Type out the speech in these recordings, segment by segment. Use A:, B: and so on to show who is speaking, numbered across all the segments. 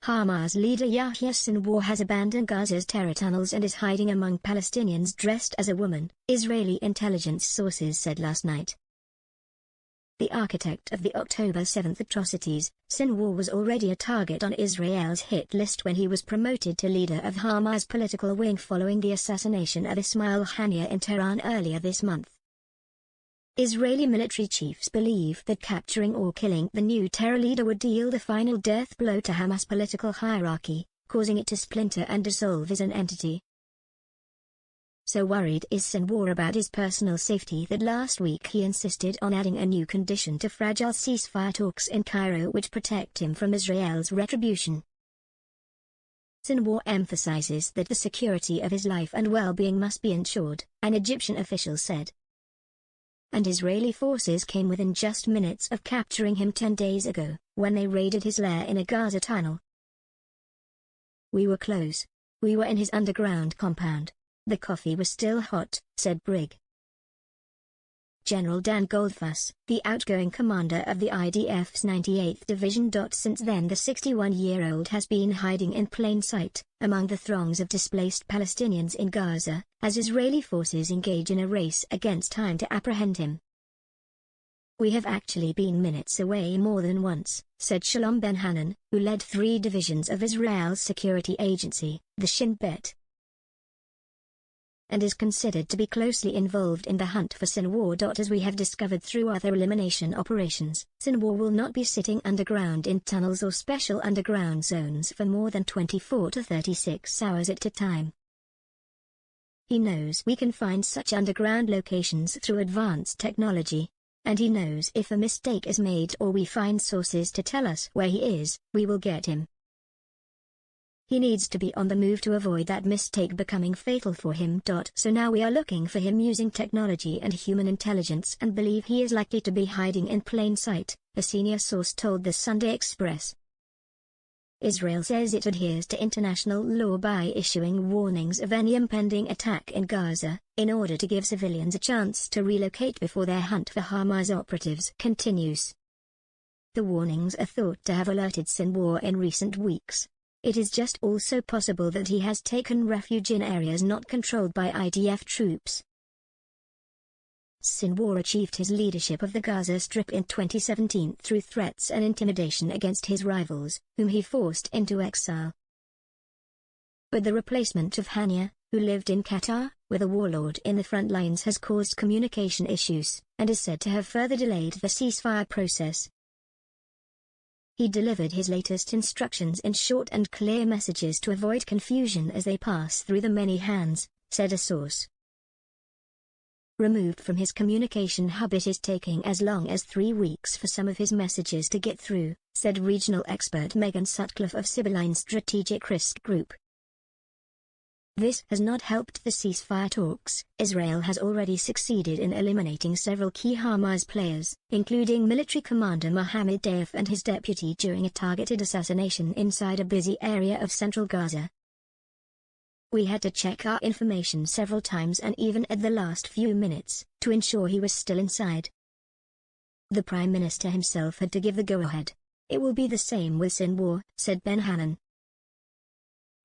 A: Hamas leader Yahya Sinwar has abandoned Gaza's terror tunnels and is hiding among Palestinians dressed as a woman, Israeli intelligence sources said last night. The architect of the October 7 atrocities, Sinwar was already a target on Israel's hit list when he was promoted to leader of Hamas' political wing following the assassination of Ismail Haniyeh in Tehran earlier this month. Israeli military chiefs believe that capturing or killing the new terror leader would deal the final death blow to Hamas' political hierarchy, causing it to splinter and dissolve as an entity. So worried is Sinwar about his personal safety that last week he insisted on adding a new condition to fragile ceasefire talks in Cairo which protect him from Israel's retribution. Sinwar emphasizes that the security of his life and well-being must be ensured, an Egyptian official said. And Israeli forces came within just minutes of capturing him 10 days ago, when they raided his lair in a Gaza tunnel. "We were close. We were in his underground compound. The coffee was still hot," said Brig. General Dan Goldfuss, the outgoing commander of the IDF's 98th Division. Since then the 61-year-old has been hiding in plain sight, among the throngs of displaced Palestinians in Gaza, as Israeli forces engage in a race against time to apprehend him. "We have actually been minutes away more than once," said Shalom Ben-Hanan, who led 3 divisions of Israel's security agency, the Shin Bet, and is considered to be closely involved in the hunt for Sinwar. As we have discovered through other elimination operations, Sinwar will not be sitting underground in tunnels or special underground zones for more than 24 to 36 hours at a time. He knows we can find such underground locations through advanced technology, and he knows if a mistake is made or we find sources to tell us where he is, we will get him. He needs to be on the move to avoid that mistake becoming fatal for him. So now we are looking for him using technology and human intelligence and believe he is likely to be hiding in plain sight," a senior source told the Sunday Express. Israel says it adheres to international law by issuing warnings of any impending attack in Gaza, in order to give civilians a chance to relocate before their hunt for Hamas operatives continues. The warnings are thought to have alerted Sinwar in recent weeks. It is just also possible that he has taken refuge in areas not controlled by IDF troops. Sinwar achieved his leadership of the Gaza Strip in 2017 through threats and intimidation against his rivals, whom he forced into exile. But the replacement of Haniyeh, who lived in Qatar, with a warlord in the front lines has caused communication issues, and is said to have further delayed the ceasefire process. He delivered his latest instructions in short and clear messages to avoid confusion as they pass through the many hands, said a source. Removed from his communication hub, it is taking as long as 3 weeks for some of his messages to get through, said regional expert Megan Sutcliffe of Sibylline Strategic Risk Group. This has not helped the ceasefire talks. Israel has already succeeded in eliminating several key Hamas players, including military commander Mohammed Deif and his deputy during a targeted assassination inside a busy area of central Gaza. "We had to check our information several times and even at the last few minutes, to ensure he was still inside. The Prime Minister himself had to give the go-ahead. It will be the same with Sinwar," said Ben-Hanan.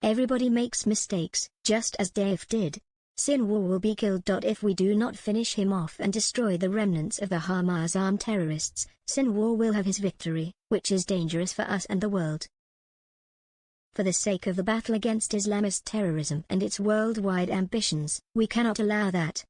A: "Everybody makes mistakes, just as Deif did. Sinwar will be killed. If we do not finish him off and destroy the remnants of the Hamas armed terrorists, Sinwar will have his victory, which is dangerous for us and the world. For the sake of the battle against Islamist terrorism and its worldwide ambitions, we cannot allow that."